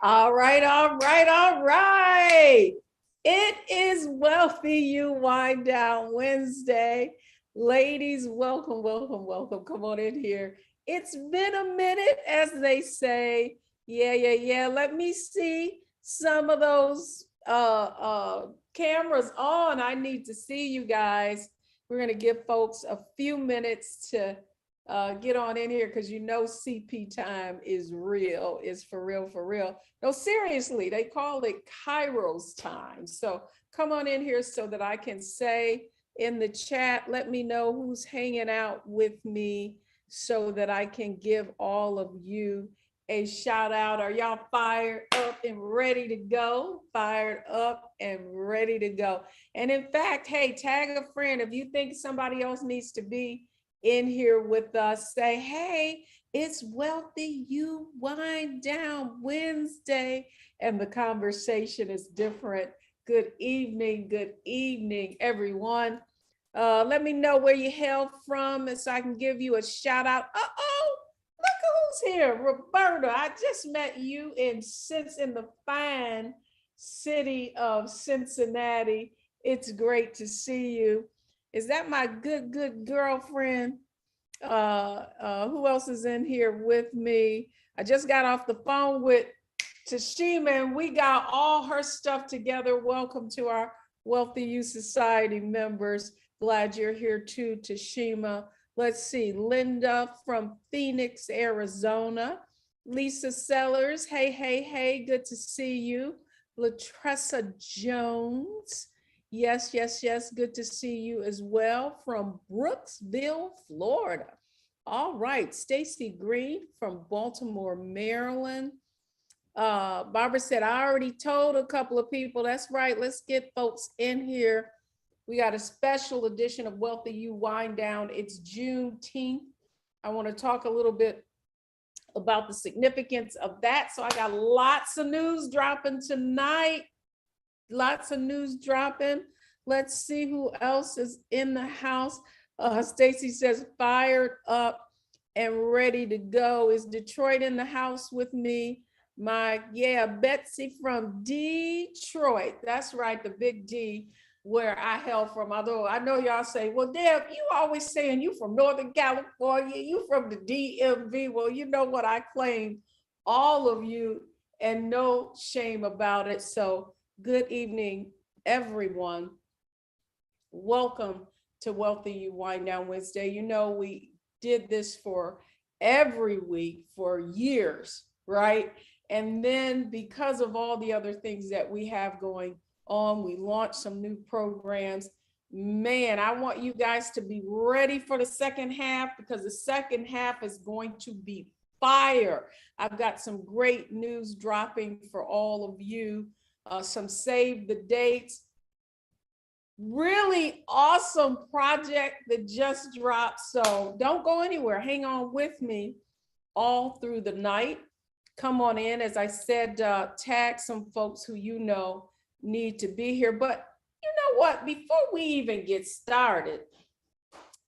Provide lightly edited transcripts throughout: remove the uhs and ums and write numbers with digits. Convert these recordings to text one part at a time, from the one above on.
All right, all right, all right. It is WealthyU Wind Down Wednesday. Ladies, welcome, welcome, welcome. Come on in here. It's been a minute, as they say. Yeah. Let me see some of those cameras on. I need to see you guys. We're going to give folks a few minutes to get on in here because you know CP time is real, is for real, for real. No, seriously, they call it Kairos time. So come on in here so that I can say in the chat, let me know who's hanging out with me so that I can give all of you a shout out. Are y'all fired up and ready to go? Fired up and ready to go. And in fact, hey, tag a friend. If you think somebody else needs to be in here with us, say, hey, it's WealthyU Wind Down Wednesday, and the conversation is different. Good evening, everyone. Let me know where you hail from, and so I can give you a shout out. Uh-oh, look who's here, Roberta. I just met you in the fine city of Cincinnati. It's great to see you. Is that my good girlfriend? Who else is in here with me? I just got off the phone with Tashima, and we got all her stuff together. Welcome to our WealthyU Society members. Glad you're here too, Tashima. Let's see, Linda from Phoenix, Arizona. Lisa Sellers, hey, good to see you. Latressa Jones. Yes, good to see you as well, from Brooksville, Florida. All right, Stacy Green from Baltimore, Maryland. Barbara said, I already told a couple of people. That's right. Let's get folks in here. We got a special edition of WealthyU Wind Down. It's Juneteenth. I want to talk a little bit about the significance of that. So I got lots of news dropping tonight. Lots of news dropping. Let's see who else is in the house. Stacy says, fired up and ready to go. Is Detroit in the house with me? Betsy from Detroit. That's right, the big D, where I hail from. Although I know y'all say, well, Deb, you always saying you from Northern California, you from the DMV. Well, you know what? I claim all of you and no shame about it. So good evening, everyone. Welcome to WealthyU Wind Down Wednesday. You know, we did this for every week for years, right? And then because of all the other things that we have going on, we launched some new programs. Man, I want you guys to be ready for the second half, because the second half is going to be fire. I've got some great news dropping for all of you. Some save the dates. Really awesome project that just dropped. So don't go anywhere. Hang on with me all through the night. Come on in. As I said, tag some folks who you know need to be here. But you know what? Before we even get started,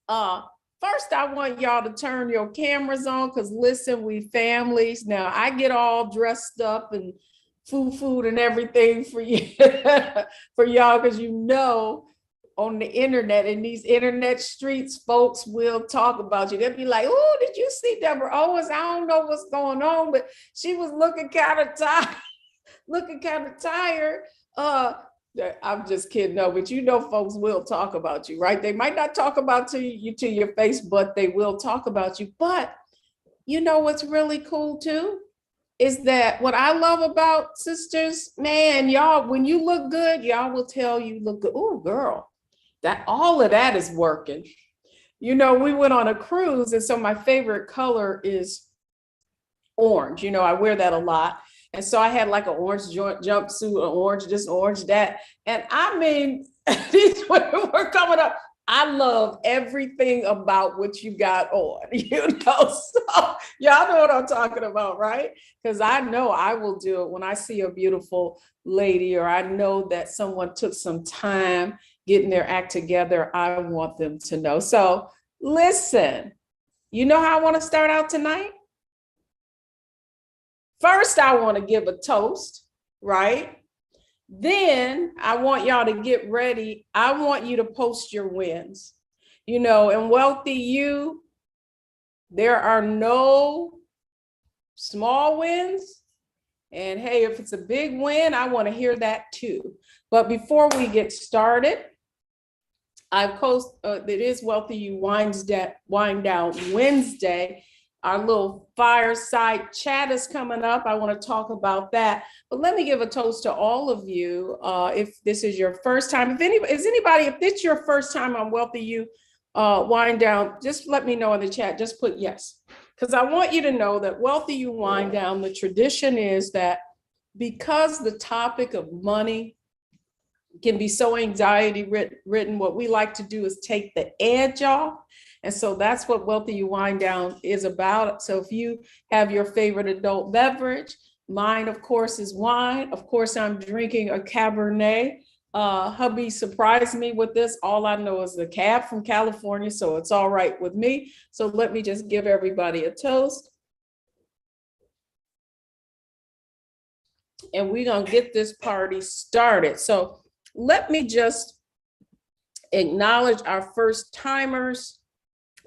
first I want y'all to turn your cameras on, because listen, we families. Now I get all dressed up and food and everything for you, for y'all, because you know, on the internet, in these internet streets, folks will talk about you. They'll be like, oh, did you see Deborah Owens? I don't know what's going on, but she was looking kind of tired. I'm just kidding. No, but you know, folks will talk about you, right? They might not talk about you to your face, but they will talk about you. But you know what's really cool too? Is that what I love about sisters, man, y'all, when you look good, y'all will tell you look good. Oh, girl, that all of that is working. You know, we went on a cruise, and so my favorite color is orange. You know, I wear that a lot. And so I had like an orange jumpsuit, an orange this, orange that. And I mean, these women were coming up. I love everything about what you got on, you know, so y'all know what I'm talking about, right? Because I know I will do it when I see a beautiful lady, or I know that someone took some time getting their act together. I want them to know. So listen, you know how I want to start out tonight? First, I want to give a toast, right? Then I want y'all to get ready. I want you to post your wins. You know, in WealthyU, there are no small wins. And hey, if it's a big win, I want to hear that too. But before we get started, I post, it is WealthyU Wind Down Wednesday. Our little fireside chat is coming up. I want to talk about that. But let me give a toast to all of you. If this is your first time, if it's your first time on WealthyU Wind Down, just let me know in the chat. Just put yes. Because I want you to know that WealthyU Wind Down, the tradition is that because the topic of money can be so anxiety ridden, what we like to do is take the edge off. And so that's what WealthyU Wind Down is about. So if you have your favorite adult beverage, mine, of course, is wine. Of course, I'm drinking a Cabernet. Hubby surprised me with this. All I know is the cab from California, so it's all right with me. So let me just give everybody a toast. And we're going to get this party started. So let me just acknowledge our first timers.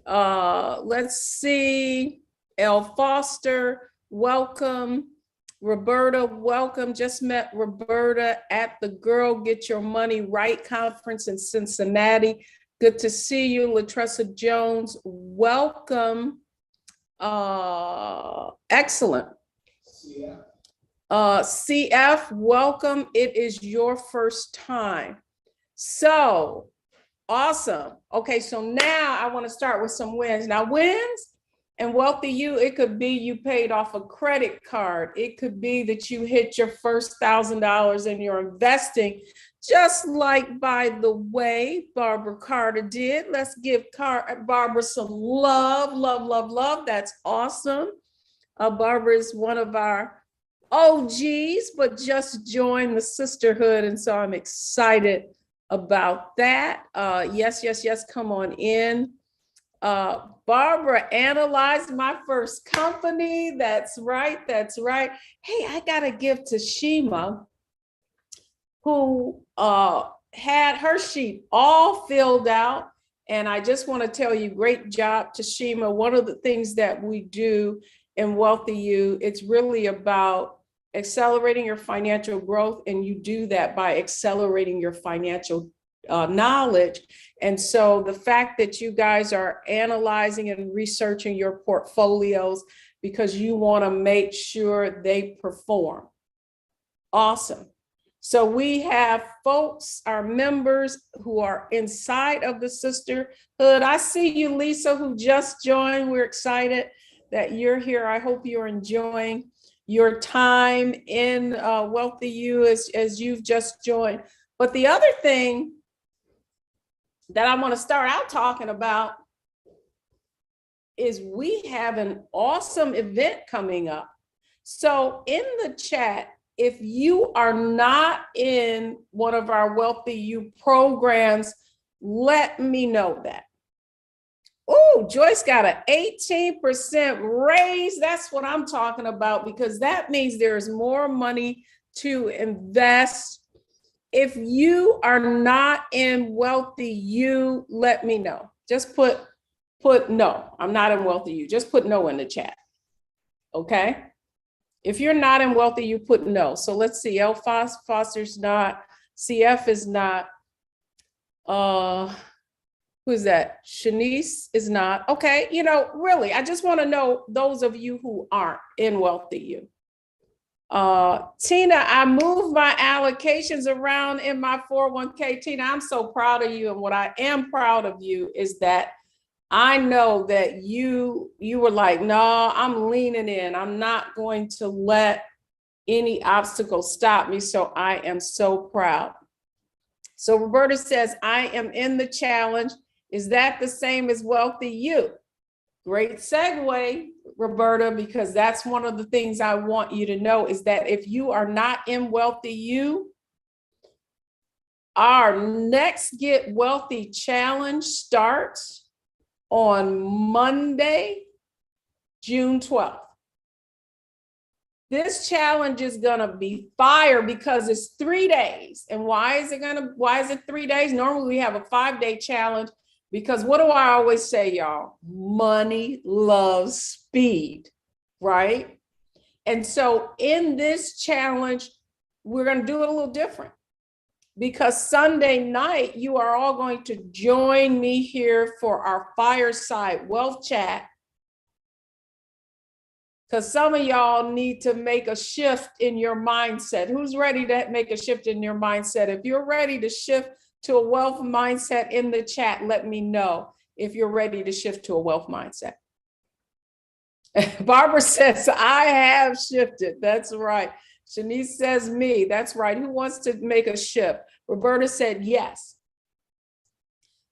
Let's see. Elle Foster, welcome. Roberta, welcome. Just met Roberta at the Girl Get Your Money Right conference in Cincinnati. Good to see you. Latressa Jones, welcome. Excellent. CF, welcome. It is your first time. So awesome. Okay, so now I want to start with some wins. Now, wins And WealthyU, it could be you paid off a credit card. It could be that you hit your first $1,000 in your investing, just like, by the way, Barbara Carter did. Let's give Barbara some love, love, love, love. That's awesome. Barbara is one of our OGs, but just joined the sisterhood. And so I'm excited about that. Yes, yes, yes, come on in. Barbara analyzed my first company. That's right, that's right. Hey, I gotta give to Shima, who had her sheet all filled out. And I just want to tell you, great job, Tashima. One of the things that we do in WealthyU, it's really about accelerating your financial growth. And you do that by accelerating your financial knowledge. And so the fact that you guys are analyzing and researching your portfolios because you want to make sure they perform. Awesome. So we have folks, our members who are inside of the sisterhood. I see you, Lisa, who just joined. We're excited that you're here. I hope you're enjoying your time in WealthyU as you've just joined. But the other thing that I want to start out talking about is we have an awesome event coming up. So in the chat, if you are not in one of our WealthyU programs, let me know that. Oh, Joyce got an 18% raise. That's what I'm talking about, because that means there's more money to invest. If you are not in WealthyU, let me know. Just put no, I'm not in WealthyU. Just put no in the chat, okay? If you're not in WealthyU, put no. So let's see, L. Foster's not, CF is not, who is that? Shanice is not. Okay, you know, really, I just want to know those of you who aren't in WealthyU. Tina, I moved my allocations around in my 401k. Tina, I'm so proud of you. And what I am proud of you is that I know that you were like, no, I'm leaning in. I'm not going to let any obstacle stop me. So I am so proud. So Roberta says, I am in the challenge. Is that the same as WealthyU? Great segue, Roberta, because that's one of the things I want you to know is that if you are not in WealthyU, our next Get Wealthy Challenge starts on Monday, June 12th. This challenge is gonna be fire because it's 3 days. And why is it 3 days? Normally we have a 5-day challenge because what do I always say, y'all? Money loves speed, right? And so in this challenge, we're gonna do it a little different. Because Sunday night, you are all going to join me here for our fireside wealth chat. Because some of y'all need to make a shift in your mindset. Who's ready to make a shift in your mindset? If you're ready to shift to a wealth mindset in the chat, let me know if you're ready to shift to a wealth mindset. Barbara says, I have shifted. That's right. Shanice says me. That's right. Who wants to make a shift? Roberta said yes.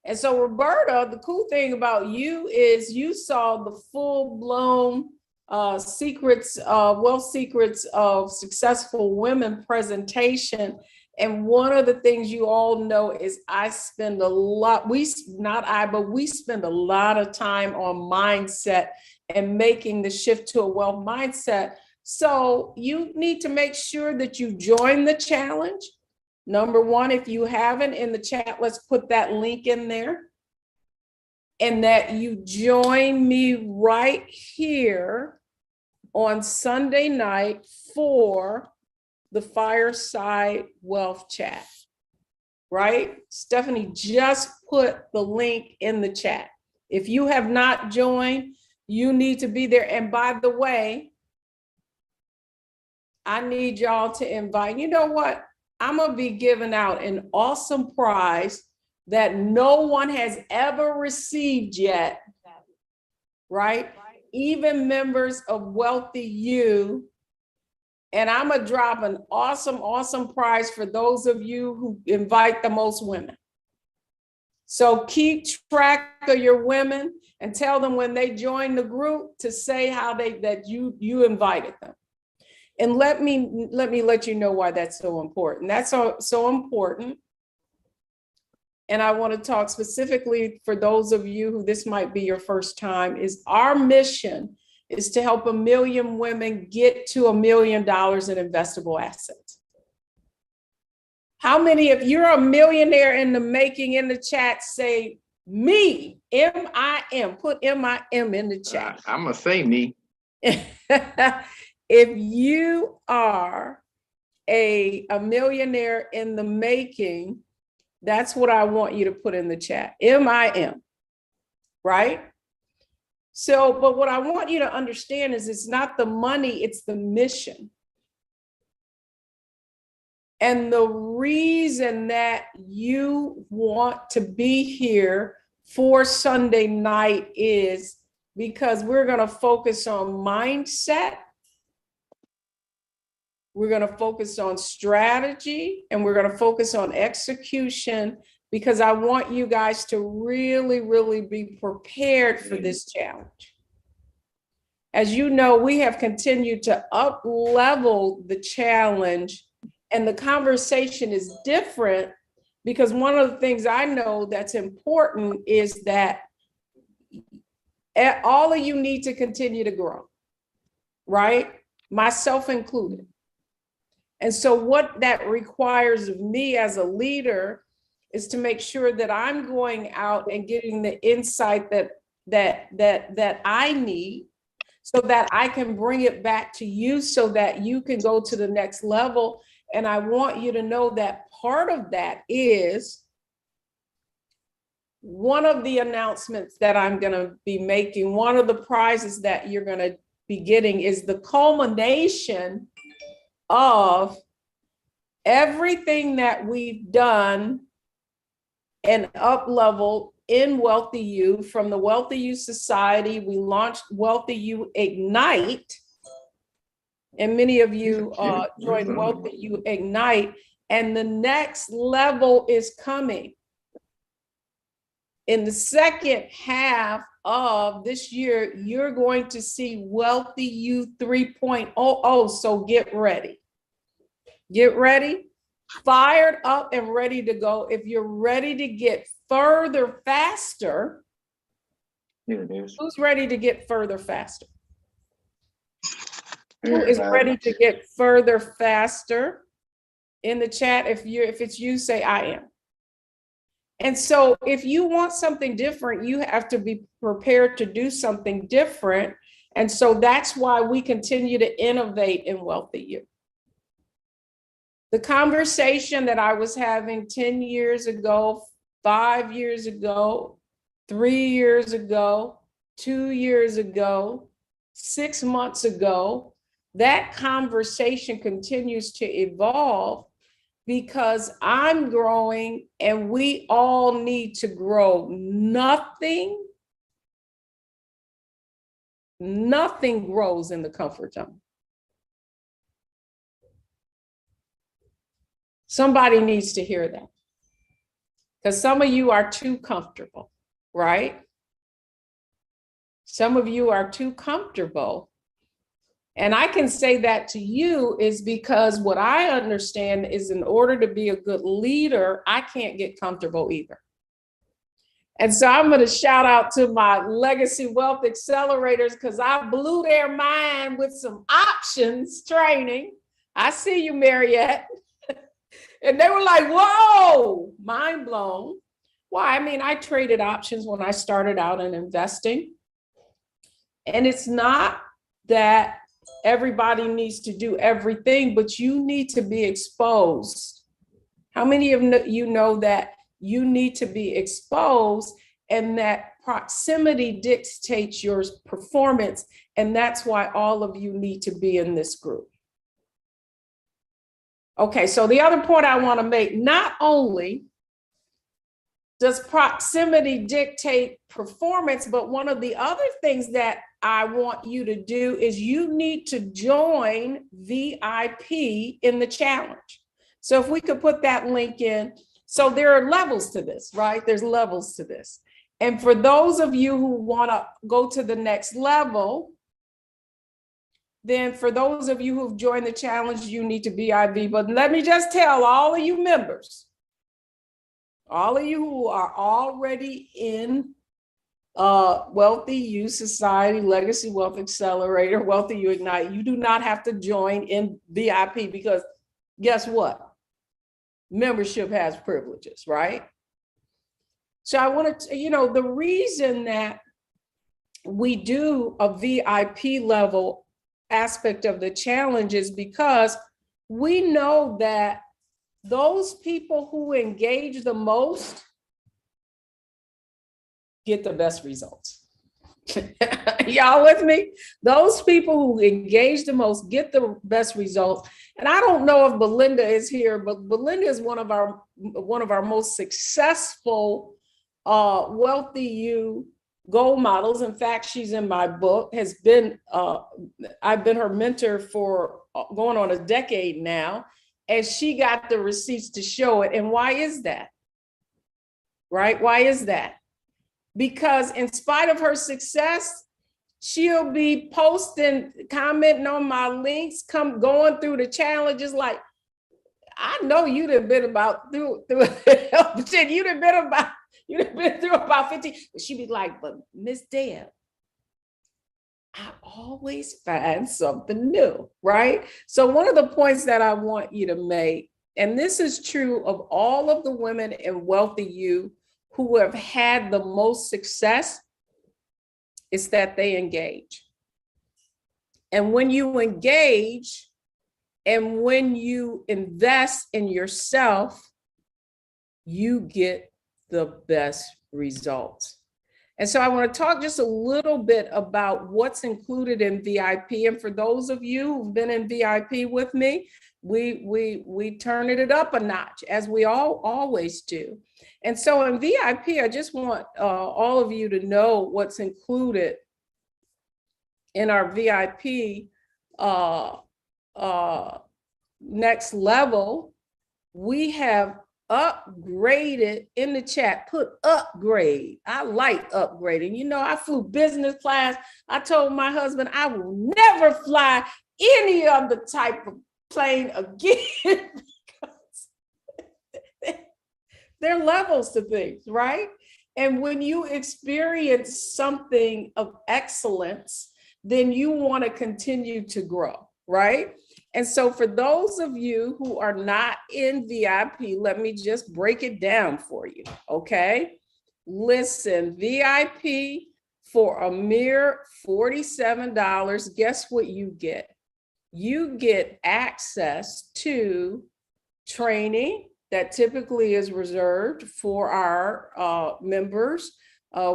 And so Roberta, the cool thing about you is you saw the full-blown secrets, wealth secrets of successful women presentation. And one of the things you all know is I spend a lot, we spend a lot of time on mindset and making the shift to a wealth mindset. So you need to make sure that you join the challenge. Number one, if you haven't in the chat, let's put that link in there. And that you join me right here on Sunday night for the Fireside Wealth Chat, right? Stephanie just put the link in the chat. If you have not joined, you need to be there. And by the way, I need y'all to invite, you know what? I'm gonna be giving out an awesome prize that no one has ever received yet, right? even members of WealthyU. And I'm gonna drop an awesome prize for those of you who invite the most women. So keep track of your women and tell them when they join the group to say how that you invited them. And let me let you know why that's so important. That's so important. And I want to talk specifically for those of you who this might be your first time, is our mission is to help 1 million women get to $1 million in investable assets. How many of you're a millionaire in the making in the chat, say me, M-I-M, put M-I-M in the chat. I'm gonna say me. If you are a millionaire in the making, that's what I want you to put in the chat, M-I-M, right? So, but what I want you to understand is it's not the money, it's the mission. And the reason that you want to be here for Sunday night is because we're going to focus on mindset. We're going to focus on strategy, and we're going to focus on execution, because I want you guys to really be prepared for this challenge. As you know, we have continued to up-level the challenge, and the conversation is different, because one of the things I know that's important is that all of you need to continue to grow, right? Myself included. And so what that requires of me as a leader is to make sure that I'm going out and getting the insight that I need, so that I can bring it back to you so that you can go to the next level. And I want you to know that part of that is one of the announcements that I'm going to be making. One of the prizes that you're going to be getting is the culmination of everything that we've done and up-leveled in WealthyU. From the WealthyU Society, we launched WealthyU Ignite, and many of you joined WealthyU Ignite, and the next level is coming. In the second half of this year, you're going to see WealthyU 3.0, so get ready. Get ready, fired up and ready to go. If you're ready to get further faster, Here it is. who's ready to get further faster? Who is ready to get further faster? In the chat, if it's you, say I am. And so if you want something different, you have to be prepared to do something different. And so that's why we continue to innovate in WealthyU. The conversation that I was having 10 years ago, 5 years ago, 3 years ago, 2 years ago, 6 months ago, that conversation continues to evolve, because I'm growing and we all need to grow. Nothing grows in the comfort zone. Somebody needs to hear that, because some of you are too comfortable, right? Some of you are too comfortable. And I can say that to you is because what I understand is, in order to be a good leader, I can't get comfortable either. And so I'm going to shout out to my Legacy Wealth Accelerators, because I blew their mind with some options training. I see you, Mariette. And they were like, whoa, mind blown. Why? I mean, I traded options when I started out in investing. And it's not that everybody needs to do everything, but you need to be exposed. How many of you know that you need to be exposed, and that proximity dictates your performance? And that's why all of you need to be in this group. Okay, so the other point I want to make, not only does proximity dictate performance? But one of the other things that I want you to do is you need to join VIP in the challenge. So if we could put that link in. So there are levels to this, right? There's levels to this. And for those of you who want to go to the next level, then for those of you who've joined the challenge, you need to VIP. But let me just tell all of you members, all of you who are already in WealthyU Society, Legacy Wealth Accelerator, WealthyU Ignite, you do not have to join in VIP because guess what? Membership has privileges, right? So I want to, the reason that we do a VIP level aspect of the challenge is because we know that those people who engage the most get the best results. Y'all with me? Those people who engage the most get the best results. And I don't know if Belinda is here, but Belinda is one of our most successful WealthyU goal models. In fact, she's in my book, I've been her mentor for going on a decade now, and she got the receipts to show it. And why is that? Right? Why is that? Because in spite of her success, she'll be posting, commenting on my links, going through the challenges like, I know you'd have been about through you'd have been through about 15. She'd be like, but Miss Deb, I always find something new, right? So one of the points that I want you to make, and this is true of all of the women in WealthyU who have had the most success, is that they engage. And when you engage and when you invest in yourself, you get the best results. And so I want to talk just a little bit about what's included in VIP. And for those of you who've been in VIP with me, we turn it up a notch, as we always do. And so in VIP, I just want all of you to know what's included in our VIP next level. We have upgraded in the chat, put upgrade. I like upgrading. I flew business class. I told my husband I will never fly any other type of plane again because there are levels to things, right? And when you experience something of excellence, then you want to continue to grow, right? And so for those of you who are not in VIP, let me just break it down for you, okay? Listen, VIP for a mere $47, guess what you get? You get access to training that typically is reserved for our members.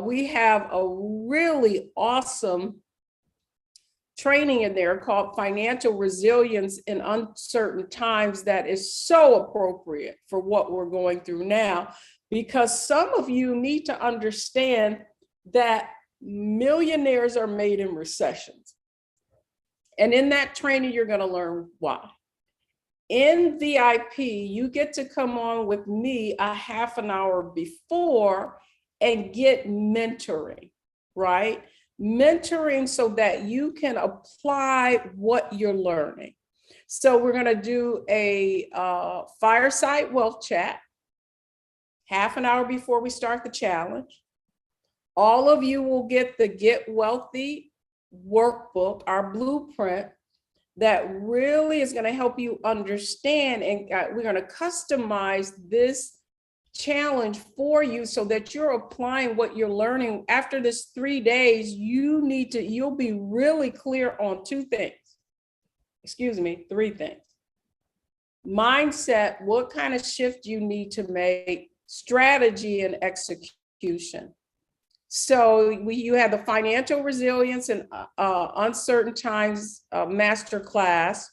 We have a really awesome training in there called Financial Resilience in Uncertain Times that is so appropriate for what we're going through now, because some of you need to understand that millionaires are made in recessions. And in that training, you're going to learn why. In VIP, you get to come on with me a half an hour before and get mentoring, right? Mentoring so that you can apply what you're learning. So we're going to do a fireside wealth chat half an hour before we start the challenge. All of you will get the Get Wealthy workbook, our blueprint, that really is going to help you understand, and we're going to customize this challenge for you so that you're applying what you're learning. After this 3 days, you'll be really clear on three things. Mindset, what kind of shift you need to make, strategy, and execution. So you have the Financial Resilience in Uncertain Times masterclass.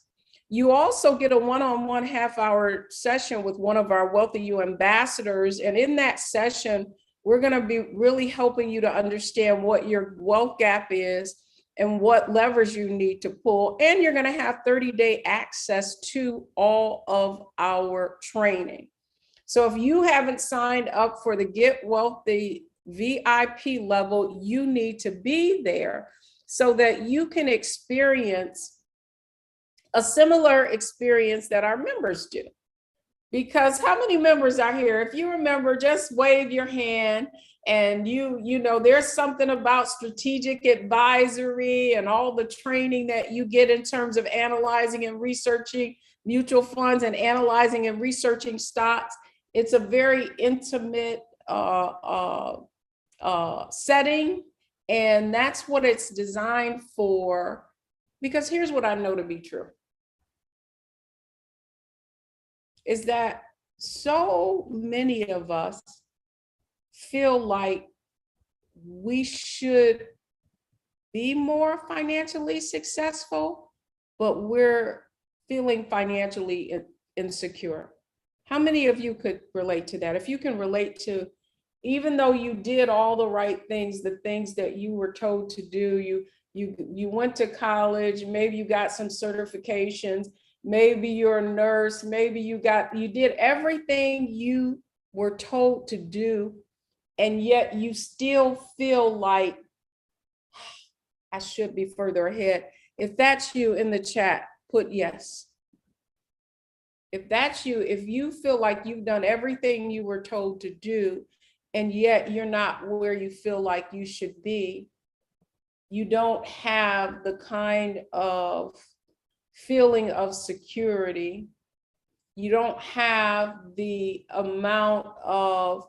You also get a one-on-one half-hour session with one of our WealthyU ambassadors. And in that session, we're going to be really helping you to understand what your wealth gap is and what levers you need to pull. And you're going to have 30-day access to all of our training. So if you haven't signed up for the Get Wealthy VIP level, you need to be there so that you can experience a similar experience that our members do. Because how many members are here? If you remember, just wave your hand. And you know, there's something about strategic advisory and all the training that you get in terms of analyzing and researching mutual funds and analyzing and researching stocks. It's a very intimate setting, and that's what it's designed for. Because here's what I know to be true, is that so many of us feel like we should be more financially successful, but we're feeling financially insecure. How many of you could relate to that? If you can relate to, even though you did all the right things, the things that you were told to do, you went to college, maybe you got some certifications, maybe you're a nurse, maybe you did everything you were told to do, and yet you still feel like I should be further ahead. If that's you, in the chat, put yes. If that's you, if you feel like you've done everything you were told to do, and yet you're not where you feel like you should be, you don't have the kind of feeling of security, you don't have the amount of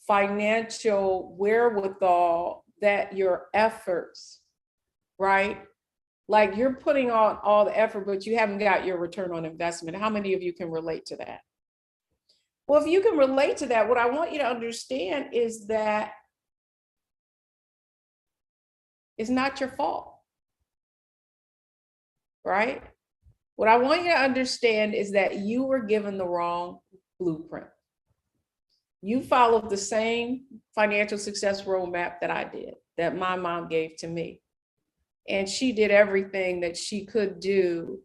financial wherewithal that your efforts, right? Like you're putting on all the effort, but you haven't got your return on investment. How many of you can relate to that? Well, if you can relate to that, what I want you to understand is that it's not your fault, right? What I want you to understand is that you were given the wrong blueprint. You followed the same financial success roadmap that I did, that my mom gave to me. And she did everything that she could do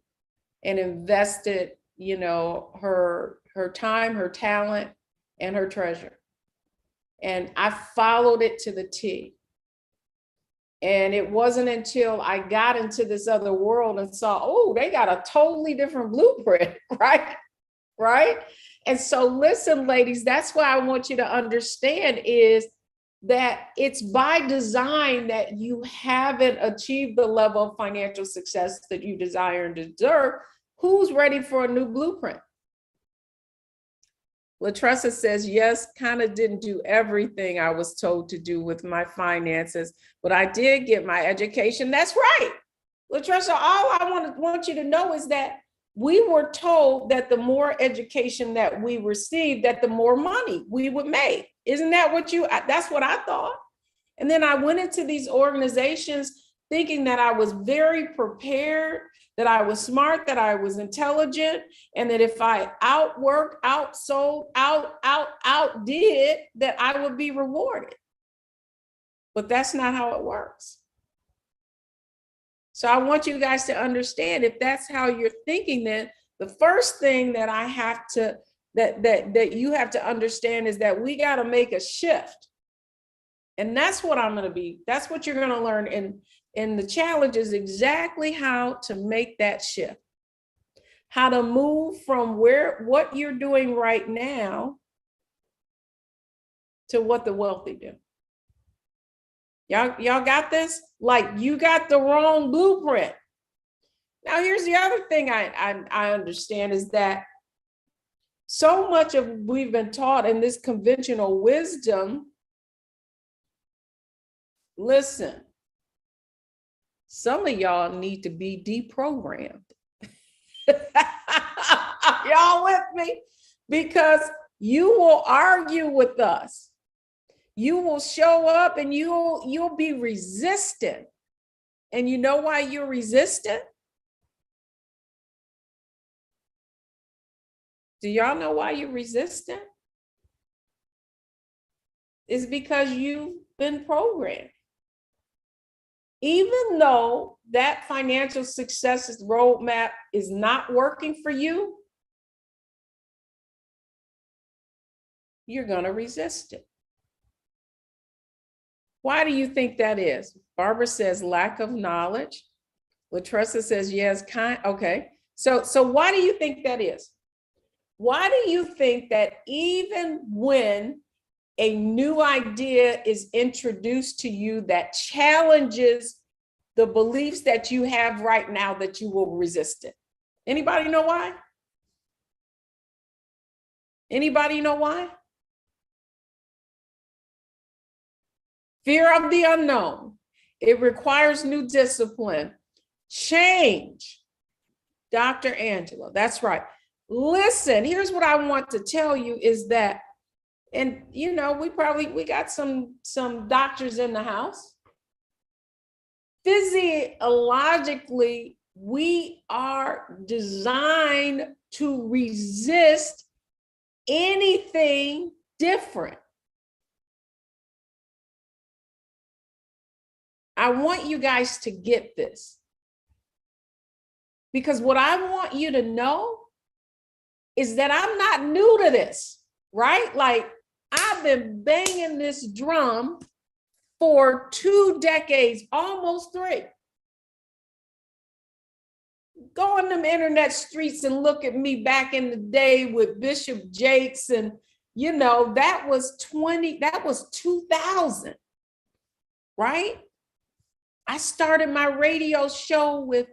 and invested, you know, her time, her talent, and her treasure. And I followed it to the T. And it wasn't until I got into this other world and saw, oh, they got a totally different blueprint, right? Right? And so listen, ladies, that's why I want you to understand is that it's by design that you haven't achieved the level of financial success that you desire and deserve. Who's ready for a new blueprint? Latressa says, yes, kind of didn't do everything I was told to do with my finances, but I did get my education. That's right. Latressa, all I want you to know is that we were told that the more education that we received, that the more money we would make. Isn't that what that's what I thought. And then I went into these organizations thinking that I was very prepared, that I was smart, that I was intelligent, and that if I outworked, outsold, outdid, that I would be rewarded. But that's not how it works. So I want you guys to understand, if that's how you're thinking, then the first thing that I have to, that you have to understand is that we got to make a shift. And that's what that's what you're going to learn in the challenge, is exactly how to make that shift. How to move from what you're doing right now to what the wealthy do. Y'all got this? Like, you got the wrong blueprint. Now, here's the other thing I understand is that so much of we've been taught in this conventional wisdom. Listen, some of y'all need to be deprogrammed. Y'all with me? Because you will argue with us. You will show up and you'll be resistant. And you know why you're resistant? Do y'all know why you're resistant? It's because you've been programmed. Even though that financial success roadmap is not working for you, you're going to resist it. Why do you think that is? Barbara says lack of knowledge. Latressa says yes, okay. So why do you think that is? Why do you think that even when a new idea is introduced to you that challenges the beliefs that you have right now, that you will resist it? Anybody know why? Anybody know why? Fear of the unknown. It requires new discipline. Change. Dr. Angela, that's right. Listen, here's what I want to tell you is that, and you know, we got some doctors in the house. Physiologically, we are designed to resist anything different. I want you guys to get this, because what I want you to know is that I'm not new to this, right? Like, I've been banging this drum for 2 decades, almost 3. Go on them internet streets and look at me back in the day with Bishop Jakes, and you know, that was 2000, right? I started my radio show with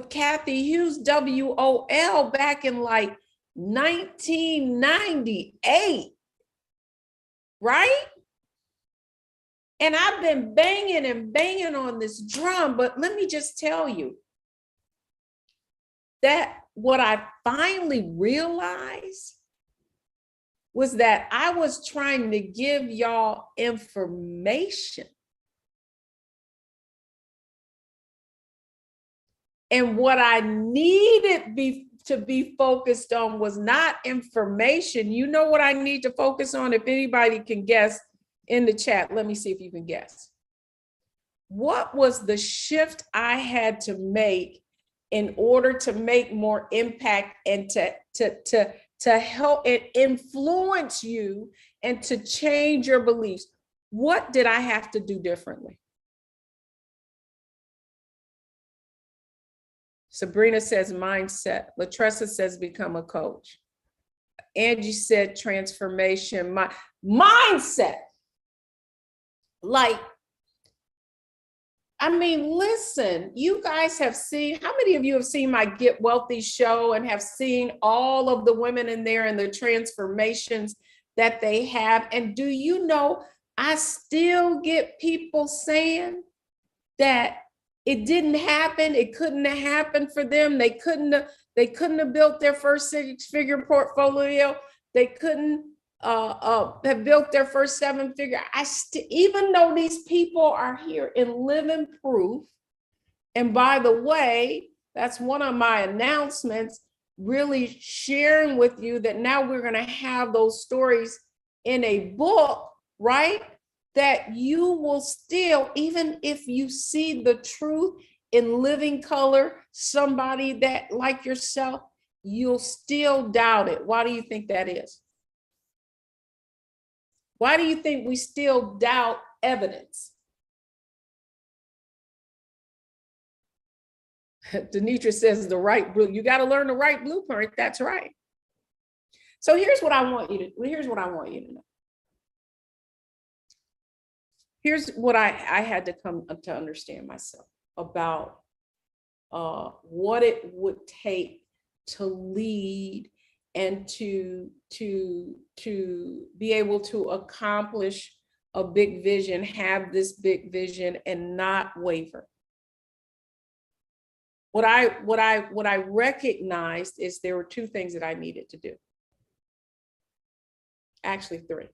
Kathy Hughes, WOL, back in like 1998, right? And I've been banging and banging on this drum, but let me just tell you that what I finally realized was that I was trying to give y'all information. And what I needed to be focused on was not information. You know what I need to focus on? If anybody can guess in the chat, let me see if you can guess. What was the shift I had to make in order to make more impact and to help it influence you and to change your beliefs? What did I have to do differently? Sabrina says mindset. Latressa says become a coach. Angie said transformation. My mindset. Like, I mean, listen, you guys have seen, how many of you have seen my Get Wealthy show and have seen all of the women in there and the transformations that they have? And do you know, I still get people saying that it didn't happen. It couldn't have happened for them. They couldn't have built their first 6-figure portfolio. They couldn't have built their first 7-figure. Even though these people are here in living proof, and by the way, that's one of my announcements, really sharing with you that now we're going to have those stories in a book, right? That you will still, even if you see the truth in living color, somebody that like yourself, you'll still doubt it. Why do you think that is? Why do you think we still doubt evidence? Denitra says the right, you got to learn the right blueprint. That's right. So here's what I want you to know. Here's what I had to come to understand myself about what it would take to lead and to be able to accomplish a big vision, have this big vision and not waver. What I recognized is there were 2 things that I needed to do. Actually 3.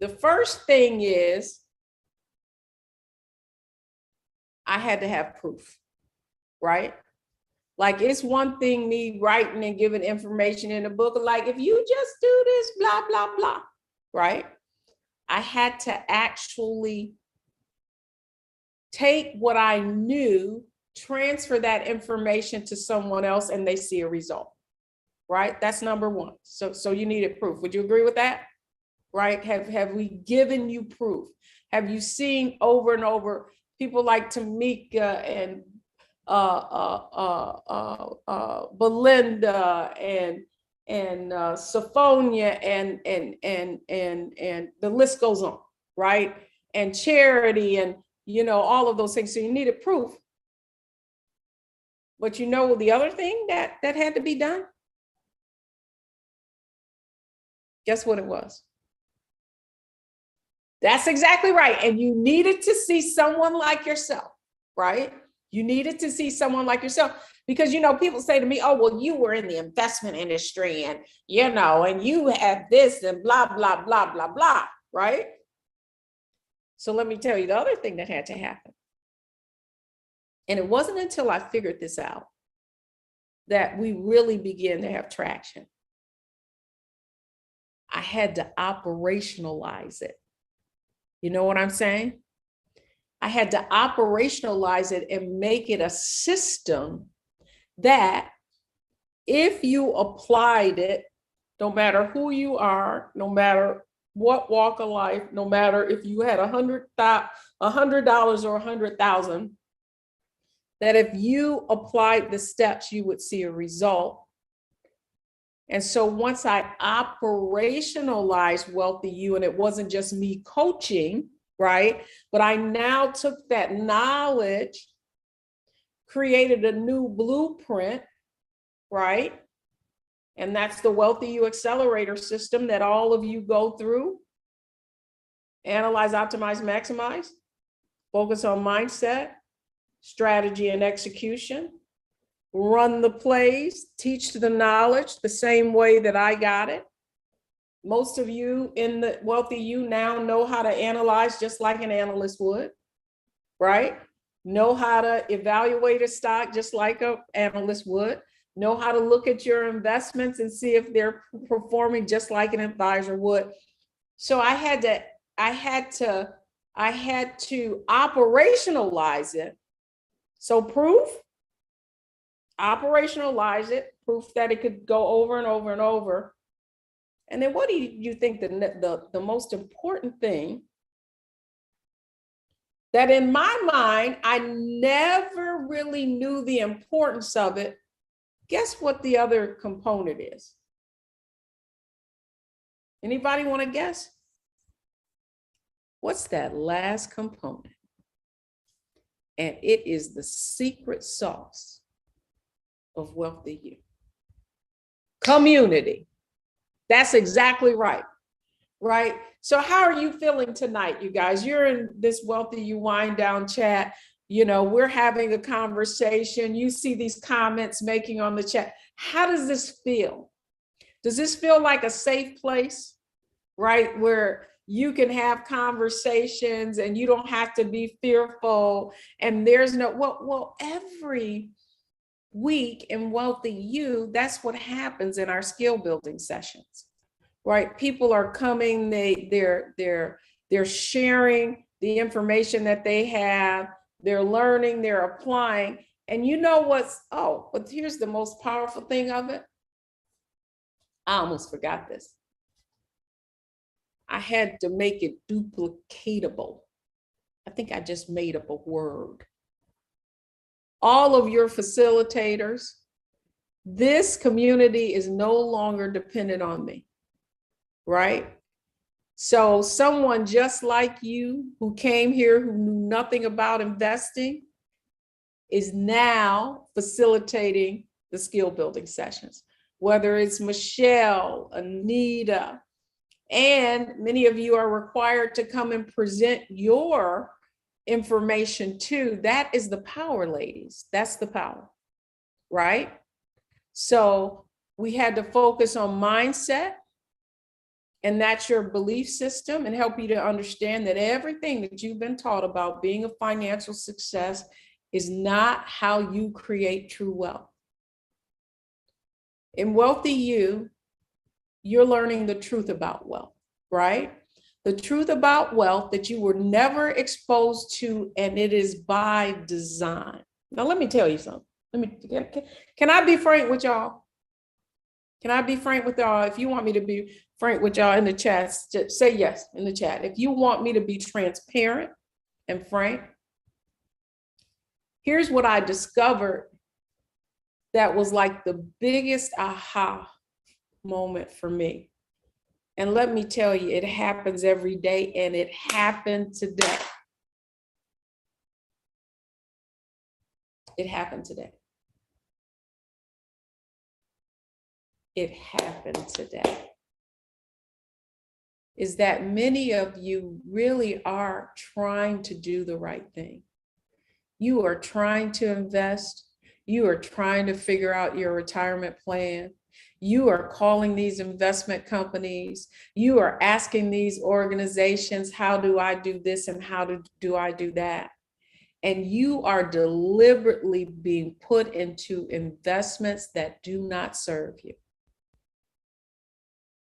The first thing is I had to have proof, right? Like, it's one thing me writing and giving information in a book, like, if you just do this, blah, blah, blah, right? I had to actually take what I knew, transfer that information to someone else, and they see a result, right? That's number one. So you needed proof. Would you agree with that? Right? Have we given you proof? Have you seen over and over people like Tamika and Belinda and Sophonia and the list goes on, right? And Charity and all of those things. So you needed proof. But the other thing that had to be done? Guess what it was? That's exactly right. And you needed to see someone like yourself, right? You needed to see someone like yourself because, people say to me, oh, well, you were in the investment industry and, and you have this and blah, blah, blah, blah, blah, right? So let me tell you the other thing that had to happen. And it wasn't until I figured this out that we really began to have traction. I had to operationalize it. You know what I'm saying? I had to operationalize it and make it a system that if you applied it, no matter who you are, no matter what walk of life, no matter if you had $100 or 100,000, that if you applied the steps, you would see a result. And so once I operationalized WealthyU, and it wasn't just me coaching, right? But I now took that knowledge, created a new blueprint, right? And that's the WealthyU accelerator system that all of you go through. Analyze, optimize, maximize. Focus on mindset, strategy, and execution. Run the plays, teach the knowledge the same way that I got it. Most of you in the WealthyU now know how to analyze just like an analyst would, right? Know how to evaluate a stock just like an analyst would. Know how to look at your investments and see if they're performing just like an advisor would. So I had to operationalize it. So proof, operationalize it, proof that it could go over and over and over. And then what do you think the most important thing that in my mind, I never really knew the importance of it? Guess what the other component is? Anybody want to guess? What's that last component? And it is the secret sauce of WealthyU. Community. That's exactly right. Right? So how are you feeling tonight, you guys? You're in this WealthyU wind down chat. We're having a conversation. You see these comments making on the chat. How does this feel? Does this feel like a safe place, right? Where you can have conversations and you don't have to be fearful. And there's no, well, every week in WealthyU, that's what happens in our skill building sessions, right? People are coming, they're sharing the information that they have, they're learning, they're applying. And but here's the most powerful thing of it. I almost forgot this. I had to make it duplicatable. I think I just made up a word. All of your facilitators, this community is no longer dependent on me, right? So someone just like you who came here who knew nothing about investing is now facilitating the skill building sessions, whether it's Michelle, Anita, and many of you are required to come and present your information too. That is the power, ladies. That's the power, right? So we had to focus on mindset, and that's your belief system, and help you to understand that everything that you've been taught about being a financial success is not how you create true wealth. In WealthyU, you're learning the truth about wealth, right? The truth about wealth that you were never exposed to, and it is by design. Now, let me tell you something. Can I be frank with y'all? Can I be frank with y'all? If you want me to be frank with y'all in the chat, just say yes in the chat. If you want me to be transparent and frank, here's what I discovered that was like the biggest aha moment for me. And let me tell you, it happens every day, and it happened today. It happened today. It happened today. Is that many of you really are trying to do the right thing. You are trying to invest. You are trying to figure out your retirement plan. You are calling these investment companies. You are asking these organizations, how do I do this and how do I do that? And you are deliberately being put into investments that do not serve you.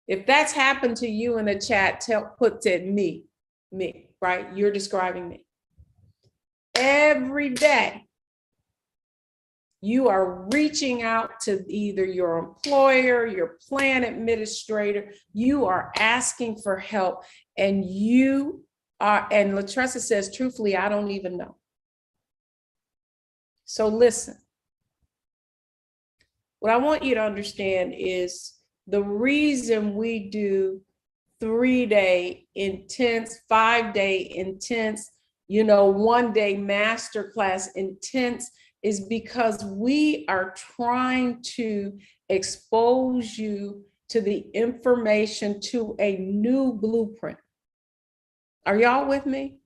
If that's happened to you in the chat, put it me, right? You're describing me. Every day, you are reaching out to either your employer, your plan administrator, you are asking for help, and you are, and Latressa says, truthfully, I don't even know. So listen, what I want you to understand is the reason we do 3-day intense, 5-day intense, 1-day masterclass intense is because we are trying to expose you to the information, to a new blueprint. Are y'all with me?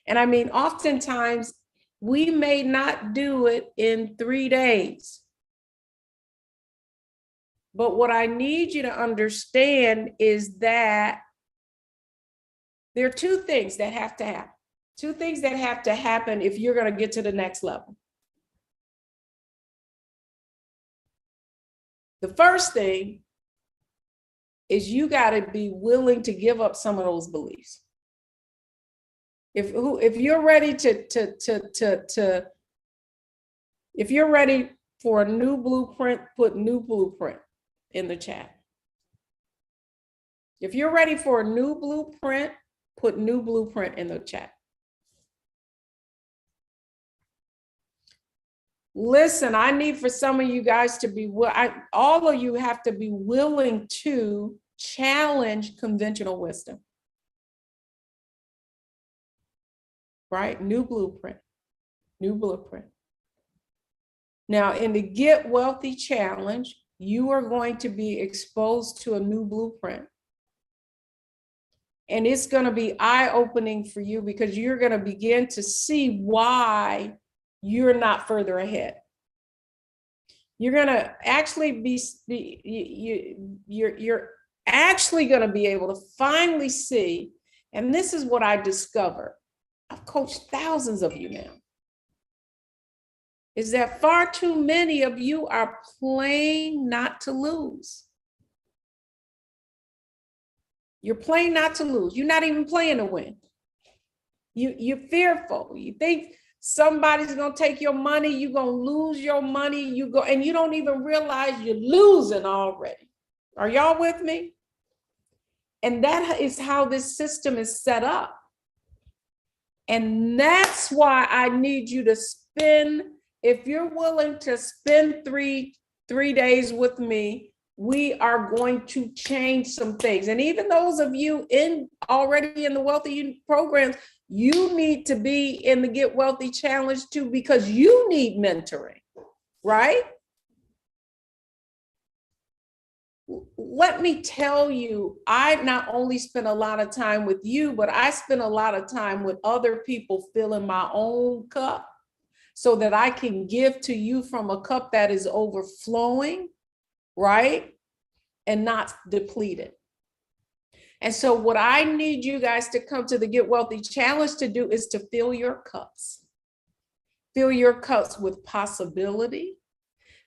And I mean, oftentimes we may not do it in 3 days. But what I need you to understand is that there are two things that have to happen. Two things that have to happen if you're going to get to the next level. The first thing is you got to be willing to give up some of those beliefs. If you're ready if you're ready for a new blueprint, put new blueprint in the chat. If you're ready for a new blueprint, put new blueprint in the chat. Listen, I need for some of you guys to be, all of you have to be willing to challenge conventional wisdom. Right? New blueprint, new blueprint. Now, in the Get Wealthy Challenge, you are going to be exposed to a new blueprint. And it's going to be eye-opening for you because you're going to begin to see why you're not further ahead. You're going to actually you're actually going to be able to finally see, and this is what I discovered. I've coached thousands of you now. Is that far too many of you are playing not to lose. You're playing not to lose. You're not even playing to win. You're fearful. You think somebody's going to take your money. You're going to lose your money. And you don't even realize you're losing already. Are y'all with me? And that is how this system is set up. And that's why I need you to spend, if you're willing to spend three days with me, we are going to change some things. And even those of you already in the WealthyU programs, you need to be in the Get Wealthy Challenge too, because you need mentoring, right? Let me tell you, I not only spend a lot of time with you, but I spend a lot of time with other people filling my own cup so that I can give to you from a cup that is overflowing, right? And not depleted. And so what I need you guys to come to the Get Wealthy Challenge to do is to fill your cups. Fill your cups with possibility.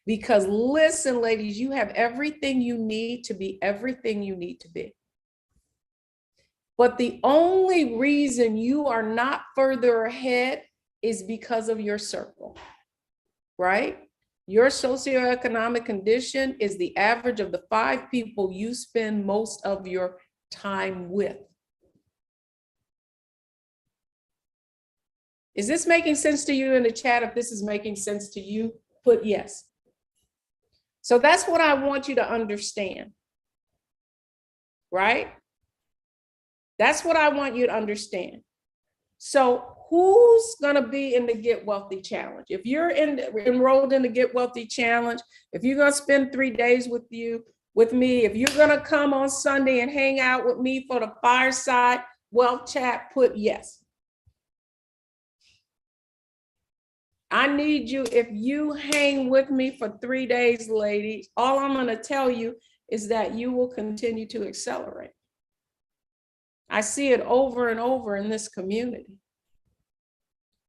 Because listen, ladies, you have everything you need to be everything you need to be. But the only reason you are not further ahead is because of your circle, right? Your socioeconomic condition is the average of the 5 people you spend most of your time with. Is this making sense to you in the chat? If this is making sense to you, put yes. So that's what I want you to understand, right? That's what I want you to understand. So who's going to be in the Get Wealthy Challenge? If you're enrolled in the Get Wealthy Challenge, if you're going to spend 3 days with me, if you're going to come on Sunday and hang out with me for the fireside wealth chat, put yes. I need you, if you hang with me for 3 days, ladies, all I'm going to tell you is that you will continue to accelerate. I see it over and over in this community.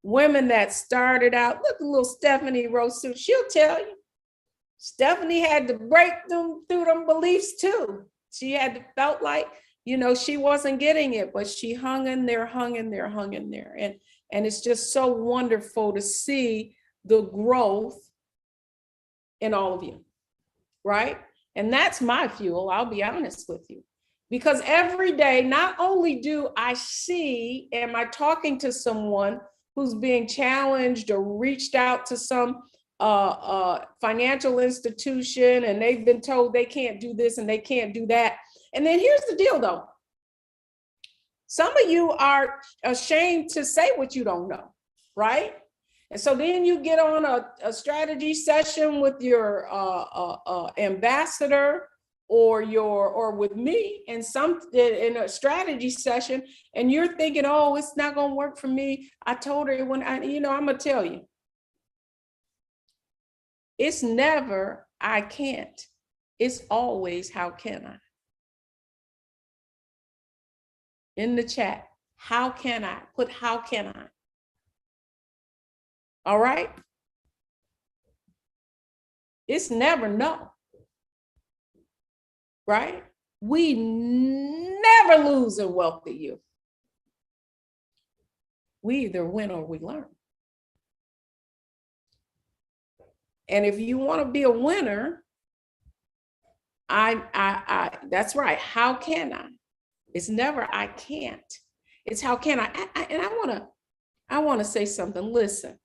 Women that started out, look at little Stephanie Rosu, she'll tell you. Stephanie had to break them through them beliefs too. She had to felt like, she wasn't getting it, but she hung in there. And it's just so wonderful to see the growth in all of you, right? And that's my fuel, I'll be honest with you. Because every day, not only do I see, am I talking to someone who's being challenged or reached out to some financial institution and they've been told they can't do this and they can't do that. And then here's the deal though. Some of you are ashamed to say what you don't know, right? And so then you get on a strategy session with your ambassador or with me in a strategy session, and you're thinking, oh, it's not going to work for me. I told her when I'm going to tell you, it's never I can't. It's always how can I? In the chat, how can I? Put how can I? All right? It's never no. Right? We never lose in WealthyU. We either win or we learn. And if you want to be a winner, that's right. How can I? It's never I can't. It's how can I? And I want to say something. Listen.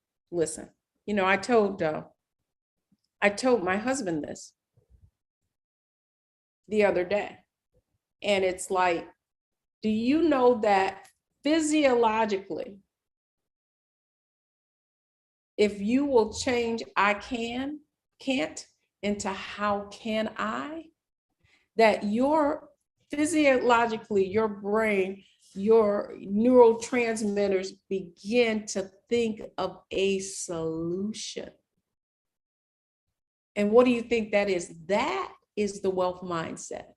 I told my husband this the other day. And it's like, do you know that physiologically, if you will change I can't into how can I, that physiologically, your brain, your neurotransmitters begin to think of a solution. And what do you think that is? That is the wealth mindset.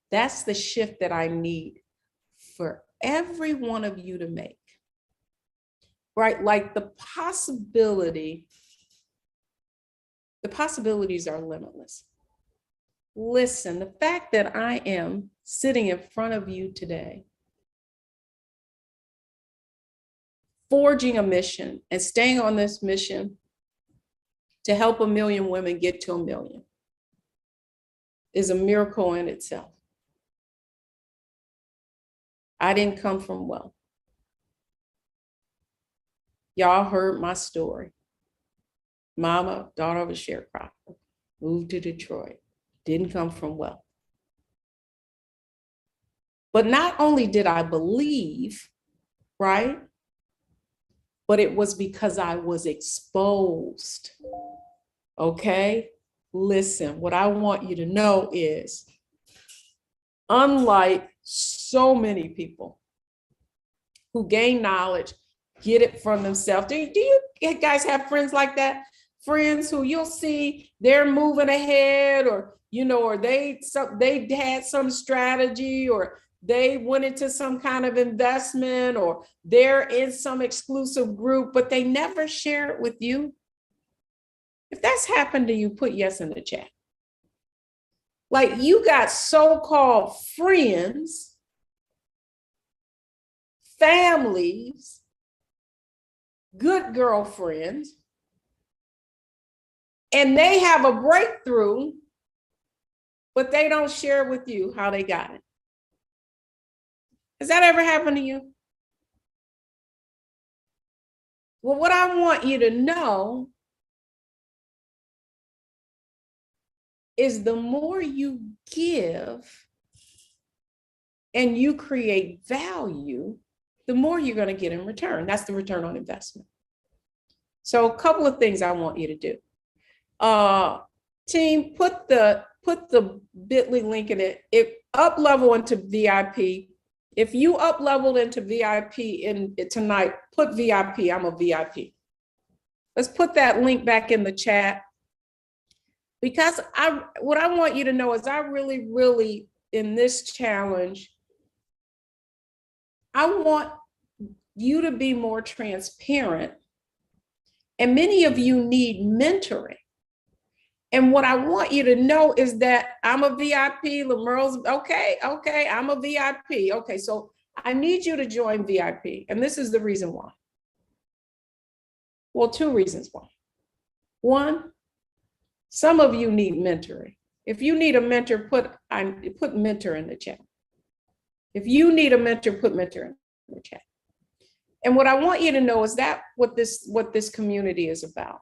That's the shift that I need for every one of you to make, right? Like the possibilities are limitless. Listen, the fact that I am sitting in front of you today, forging a mission and staying on this mission to help 1 million women get to 1 million is a miracle in itself. I didn't come from wealth. Y'all heard my story. Mama, daughter of a sharecropper, moved to Detroit, didn't come from wealth. But not only did I believe, right? But it was because I was exposed. Okay? Listen, what I want you to know is, unlike so many people who gain knowledge, get it from themselves. Do you guys have friends like that? Friends who you'll see they're moving ahead, or they had some strategy, or they went into some kind of investment, or they're in some exclusive group, but they never share it with you. If that's happened to you, put yes in the chat. Like you got so-called friends, families, good girlfriends, and they have a breakthrough, but they don't share with you how they got it. Has that ever happened to you? Well, what I want you to know is the more you give and you create value, the more you're going to get in return. That's the return on investment. So a couple of things I want you to do. Team, put the bit.ly link in it. If up level into VIP, if you up leveled into VIP in tonight, put VIP. I'm a VIP. Let's put that link back in the chat, because what I want you to know is I really in this challenge, I want you to be more transparent, and many of you need mentoring. And what I want you to know is that I'm a VIP, Lamerle's, okay, I'm a VIP. Okay, so I need you to join VIP. And this is the reason why. Well, two reasons why. One, some of you need mentoring. If you need a mentor, put mentor in the chat. If you need a mentor, put mentor in the chat. And what I want you to know is that what this community is about.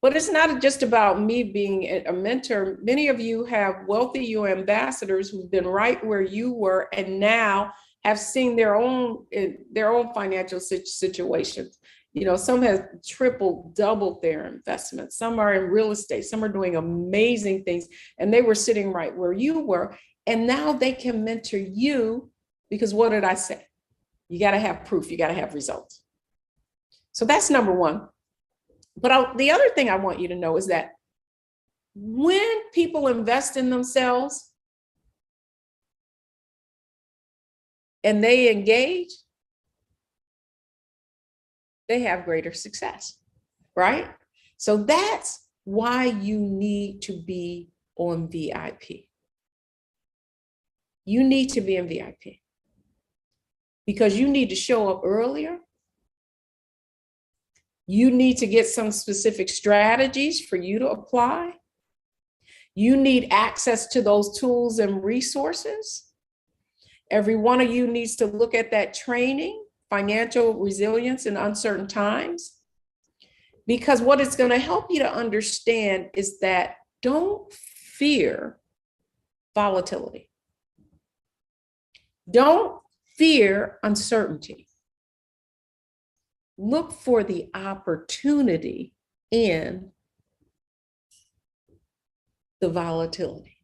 But it's not just about me being a mentor. Many of you have WealthyU ambassadors who've been right where you were and now have seen their own financial situations. You know, some have tripled, doubled their investments. Some are in real estate. Some are doing amazing things. And they were sitting right where you were. And now they can mentor you, because what did I say? You got to have proof. You got to have results. So that's number one. But the other thing I want you to know is that when people invest in themselves and they engage, they have greater success, right? So that's why you need to be on VIP. You need to be in VIP because you need to show up earlier. You need to get some specific strategies for you to apply. You need access to those tools and resources. Every one of you needs to look at that training, financial resilience in uncertain times, because what it's going to help you to understand is that don't fear volatility. Don't fear uncertainty. Look for the opportunity in the volatility.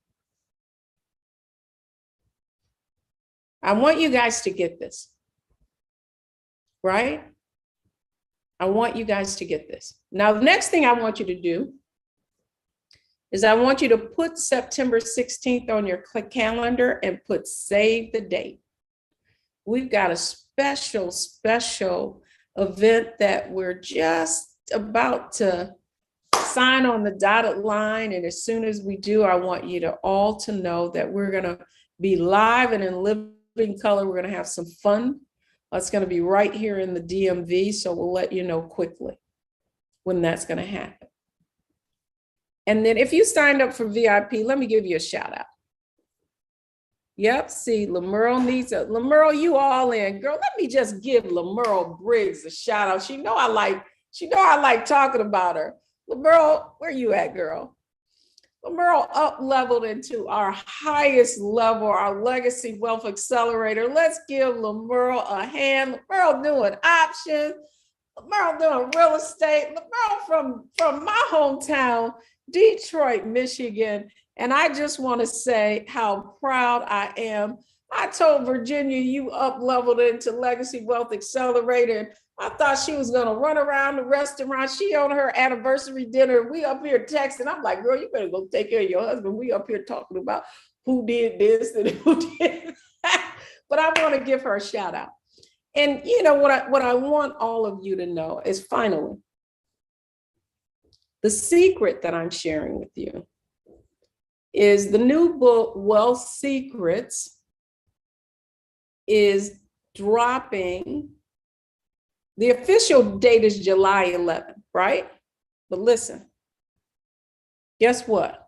I want you guys to get this, right? I want you guys to get this. Now, the next thing I want you to do is I want you to put September 16th on your calendar and put save the date. We've got a special event that we're just about to sign on the dotted line. And as soon as we do, I want you to all to know that we're going to be live and in living color. We're going to have some fun. It's going to be right here in the DMV. So we'll let you know quickly when that's going to happen. And then if you signed up for VIP, let me give you a shout out. Yep, see, Lamerle needs a, Lamerle, you all in. Girl, let me just give Lamerle Briggs a shout out. She know I like talking about her. Lamerle, where you at, girl? Lamerle up leveled into our highest level, our Legacy Wealth Accelerator. Let's give Lamerle a hand. Lamerle doing options. Lamerle doing real estate. Lamerle from my hometown, Detroit, Michigan. And I just want to say how proud I am. I told Virginia you up leveled into Legacy Wealth Accelerator. I thought she was going to run around the restaurant. She on her anniversary dinner. We up here texting. I'm like, girl, you better go take care of your husband. We up here talking about who did this and who did that. But I want to give her a shout out. And you know what I want all of you to know is finally, The secret that I'm sharing with you is the new book, Wealth Secrets, is dropping. The official date is July 11th, right? But listen, guess what?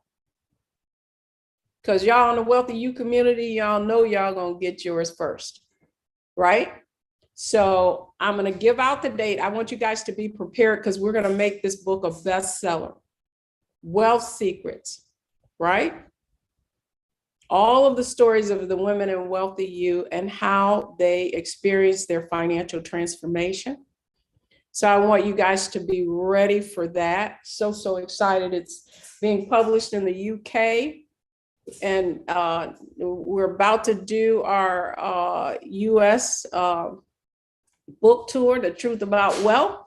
Because y'all in the WealthyU community, y'all know y'all gonna get yours first, right? So I'm gonna give out the date. I want you guys to be prepared because we're gonna make this book a bestseller. Wealth Secrets, right? All of the stories of the women in WealthyU and how they experience their financial transformation. So I want you guys to be ready for that. So excited. It's being published in the UK. And we're about to do our US book tour, The Truth About Wealth.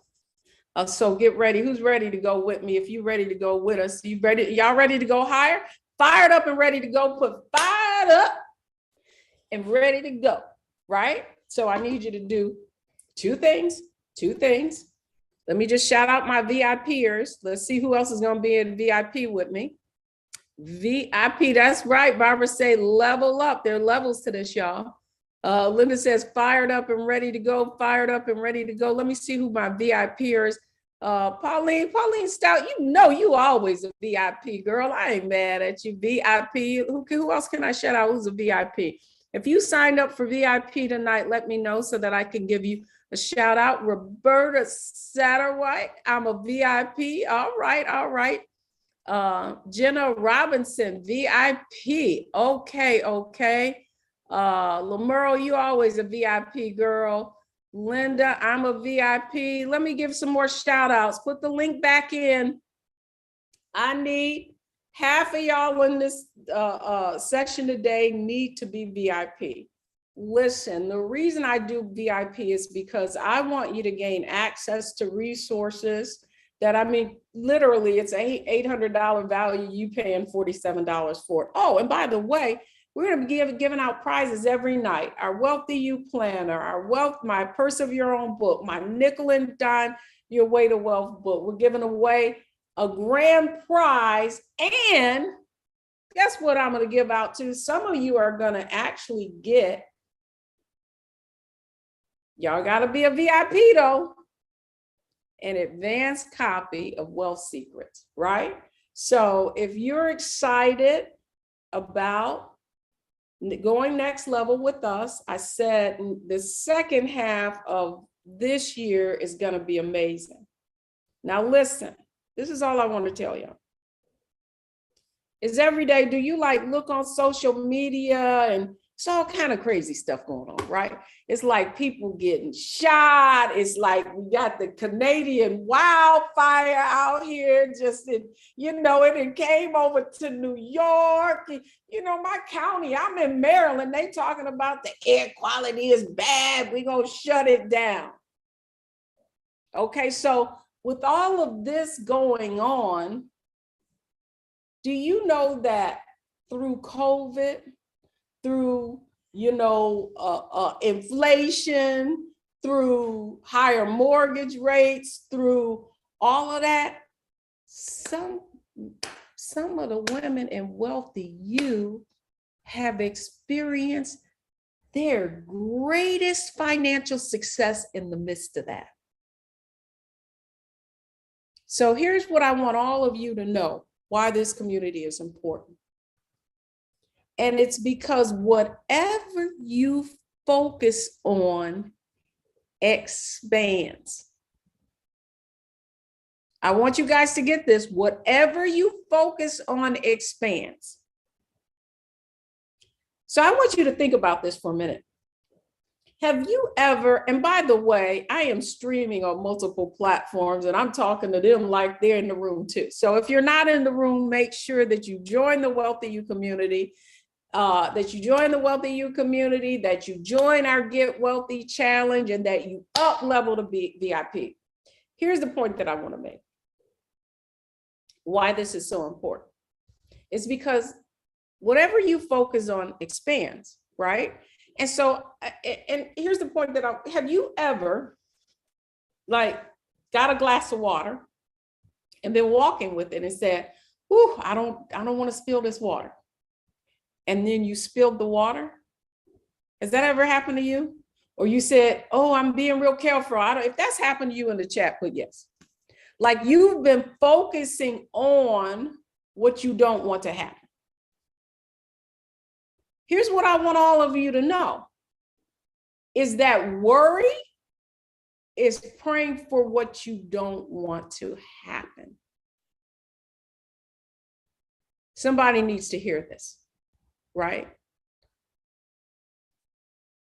So get ready. Who's ready to go with me? If you're ready to go with us, you ready? Y'all ready to go higher? Fired up and ready to go. Put fired up and ready to go, right? So I need you to do two things. Let me just shout out my VIPers. Let's see who else is going to be in VIP with me. VIP, that's right. Barbara say level up. There are levels to this, y'all. Linda says fired up and ready to go, fired up and ready to go. Let me see who my VIPers. Pauline Stout, you know you always a VIP, girl. I ain't mad at you. VIP. Who else can I shout out who's a VIP? If you signed up for VIP tonight, let me know so that I can give you a shout out. Roberta Satterwhite, I'm a VIP. All right. Jenna Robinson, VIP. Okay. Lamurl, you always a VIP, girl. Linda, I'm a VIP. Let me give some more shout outs. Put the link back in. I need half of y'all in this section today need to be VIP. Listen, the reason I do VIP is because I want you to gain access to resources that, I mean, literally it's $800 value, you paying $47 for it. Oh, and by the way, we're going to be giving out prizes every night. Our WealthyU planner, my Purse of Your Own book, my Nickel and Dime Your Way to Wealth book. We're giving away a grand prize. And guess what I'm going to give out to? Some of you are going to actually get, y'all got to be a VIP though, an advanced copy of Wealth Secrets, right? So if you're excited about going next level with us, I said the second half of this year is going to be amazing. Now listen, this is all I want to tell you. Is every day, do you like look on social media and it's all kind of crazy stuff going on, right? It's like people getting shot. It's like we got the Canadian wildfire out here. Just, it came over to New York. My county, I'm in Maryland. They talking about the air quality is bad. We gonna shut it down. Okay, so with all of this going on, do you know that through COVID, through inflation, through higher mortgage rates, through all of that, some of the women in WealthyU have experienced their greatest financial success in the midst of that. So here's what I want all of you to know, why this community is important. And it's because whatever you focus on expands. I want you guys to get this. Whatever you focus on expands. So I want you to think about this for a minute. Have you ever, and by the way, I am streaming on multiple platforms and I'm talking to them like they're in the room too. So if you're not in the room, make sure that you join the WealthyU community. That you join the WealthyU community, that you join our Get Wealthy Challenge, and that you up level to VIP. Here's the point that I want to make. Why this is so important. It's because whatever you focus on expands, right? And so, and here's the point that have you ever got a glass of water and been walking with it and said, "Ooh, I don't want to spill this water." And then you spilled the water. Has that ever happened to you? Or you said, "Oh, I'm being real careful." If that's happened to you in the chat, put yes. Like you've been focusing on what you don't want to happen. Here's what I want all of you to know is that worry is praying for what you don't want to happen. Somebody needs to hear this, right?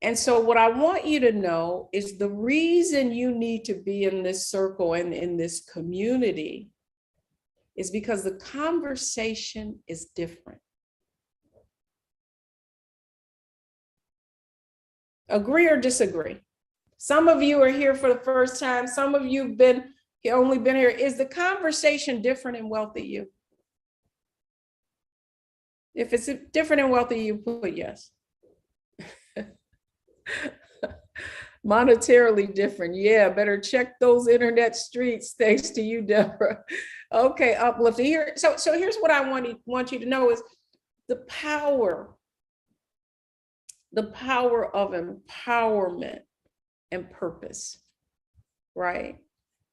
And so what I want you to know is the reason you need to be in this circle and in this community is because the conversation is different. Agree or disagree? Some of you are here for the first time. Some of you have only been here. Is the conversation different in WealthyU? If it's different in WealthyU, put yes. Monetarily different. Yeah, better check those internet streets. Thanks to you, Deborah. Okay, uplifting here. So here's what I want you to know is the power of empowerment and purpose, right?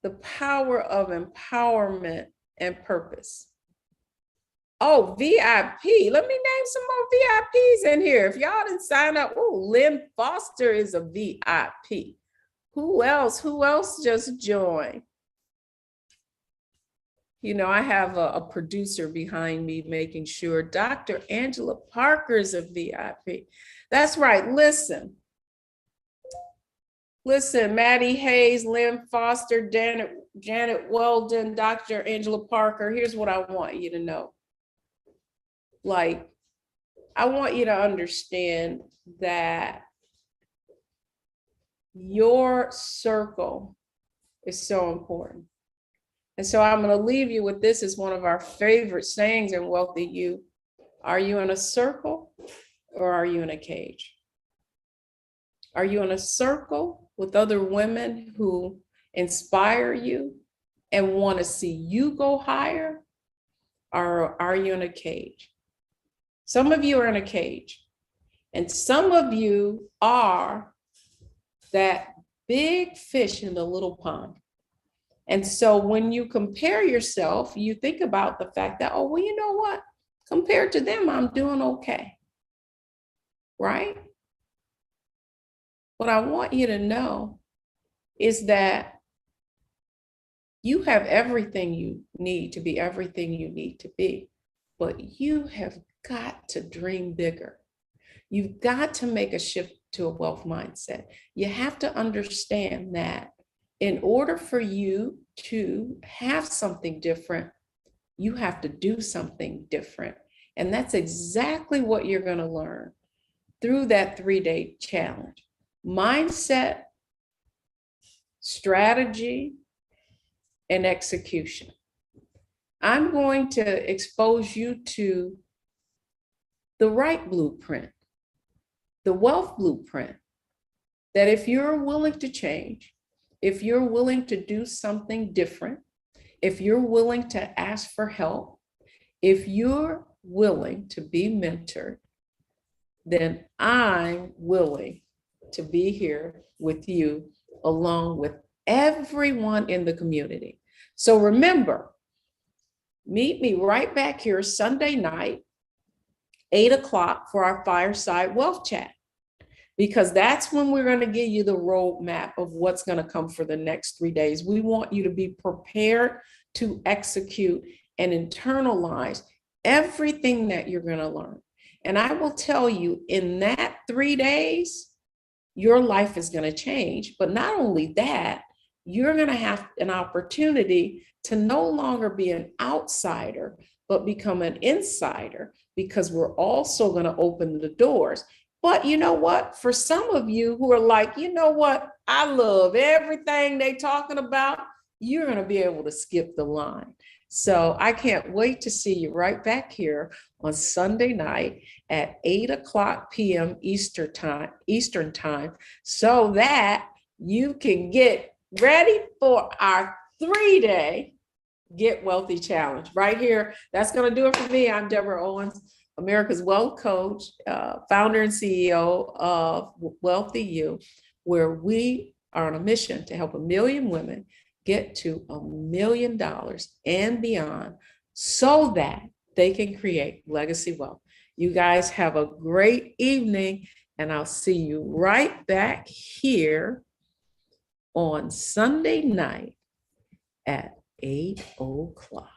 The power of empowerment and purpose. Oh, VIP. Let me name some more VIPs in here. If y'all didn't sign up, oh, Lynn Foster is a VIP. Who else? Who else just joined? You know, I have a producer behind me making sure. Dr. Angela Parker is a VIP. That's right. Listen, Maddie Hayes, Lynn Foster, Janet Weldon, Dr. Angela Parker. Here's what I want you to know. Like, I want you to understand that your circle is so important. And so I'm going to leave you with this as one of our favorite sayings in WealthyU. Are you in a circle or are you in a cage? Are you in a circle with other women who inspire you and want to see you go higher? Or are you in a cage? Some of you are in a cage, and some of you are that big fish in the little pond. And so when you compare yourself, you think about the fact that, oh, well, you know what? Compared to them, I'm doing okay, right? What I want you to know is that you have everything you need to be everything you need to be, but you have got to dream bigger. You've got to make a shift to a wealth mindset. You have to understand that in order for you to have something different, you have to do something different. And that's exactly what you're going to learn through that 3-day challenge. Mindset, strategy, and execution. I'm going to expose you to the right blueprint, the wealth blueprint, that if you're willing to change, if you're willing to do something different, if you're willing to ask for help, if you're willing to be mentored, then I'm willing to be here with you along with everyone in the community. So remember, meet me right back here Sunday night, 8:00 for our fireside wealth chat, because that's when we're going to give you the roadmap of what's going to come for the next 3 days. We want you to be prepared to execute and internalize everything that you're going to learn. And I will tell you, in that 3 days, your life is going to change. But not only that, you're going to have an opportunity to no longer be an outsider, but become an insider, because we're also going to open the doors. But you know what? For some of you who are like, you know what? I love everything they're talking about, you're going to be able to skip the line. So I can't wait to see you right back here on Sunday night at 8:00 p.m. Eastern time, so that you can get ready for our 3-day Get Wealthy Challenge right here. That's going to do it for me. I'm Deborah Owens, America's Wealth Coach, founder and CEO of WealthyU, where we are on a mission to help 1 million women get to $1 million and beyond so that they can create legacy wealth. You guys have a great evening, and I'll see you right back here on Sunday night at 8 o'clock.